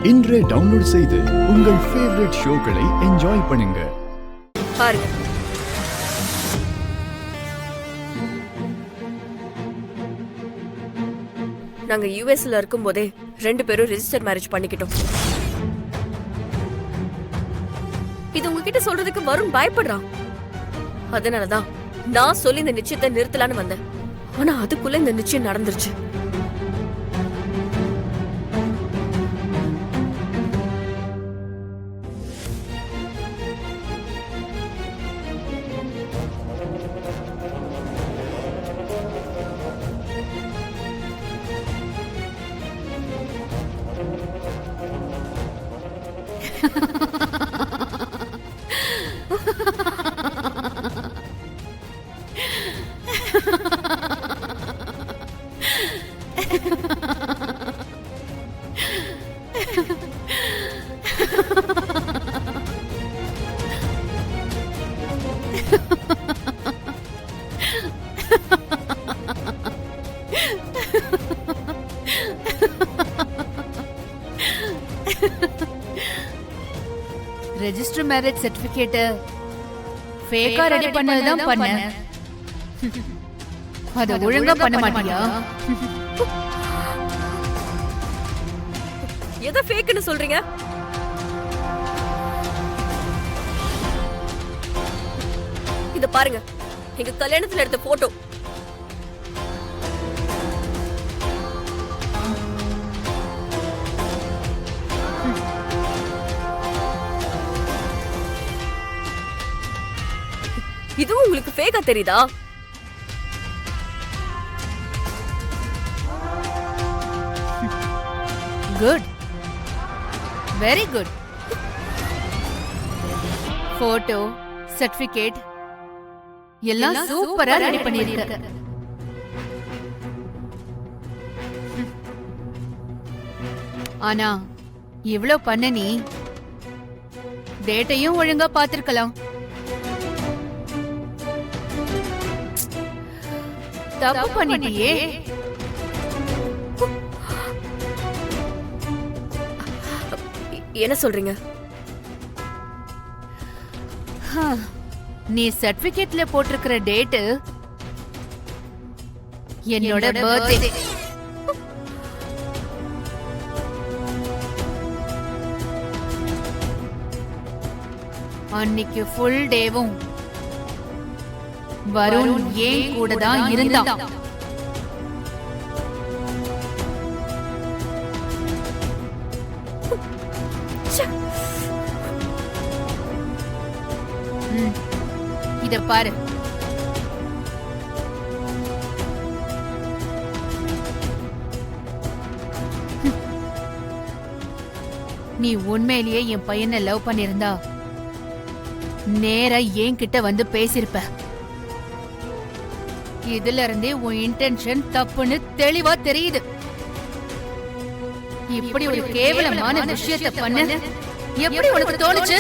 இன்றே டவுன்லோட் செய்து உங்கள் ஃபேவரட் ஷோக்களை என்ஜாய் பண்ணுங்க. பாருங்க, நாங்க யுஎஸ்ல இருக்கும் போதே 2 பேரும் ரெஜிஸ்டர் மேரேஜ் பண்ணிக்கிட்டோம். இது உங்ககிட்ட சொல்றதுக்கு வருண் பயப்படுறான். அதனாலதான் நான் சொல்லி இந்த நிச்சயத்தை நிறுத்தலான்னு வந்தேன். ஆனா அதுக்குள்ள இந்த நிச்சயம் நடந்துருச்சு. ரெஜிஸ்டர் மேரேஜ் சர்டிபிகேட் ஃபேக்கா ரெடி பண்ணதுதான் பண்ண. அத ஒழுங்கா பண்ண மாட்டியா? எதை ஃபேக்னு சொல்றீங்க? இத பாருங்க, எங்க கல்யாணத்துல எடுத்த போட்டோ. இதுவும் உங்களுக்கு ஃபேக்கா தெரியுதா? Good, very good. Photo, certificate எல்லாம் சூப்பரா ரெடி பண்ணிருக்க. ஆனா இவ்ளோ பண்ண நீ டேட்டையும் ஒழுங்கா பாத்திருக்கலாம். தப்பு பண்ணிட்டியே. என்ன சொல்றீங்க? நீ சர்டிபிகேட்ல போட்டிருக்கிற டேட் என்னோட பர்த்டே. அன்னைக்கு ஃபுல் டேவும் வருண் ஏன் கூட தான் இருந்தான். இத பாரு, நீ உண்மையிலேயே என் பையனை லவ் பண்ணிருந்தா நேரா என்கிட்ட வந்து பேசிருப்ப. இதுல இருந்தே உன் இன்டென்ஷன் தப்புன்னு தெளிவா தெரியுது. இப்படி ஒரு கேவலமான விஷயத்தை பண்ண எப்படி உனக்கு தோணுச்சு?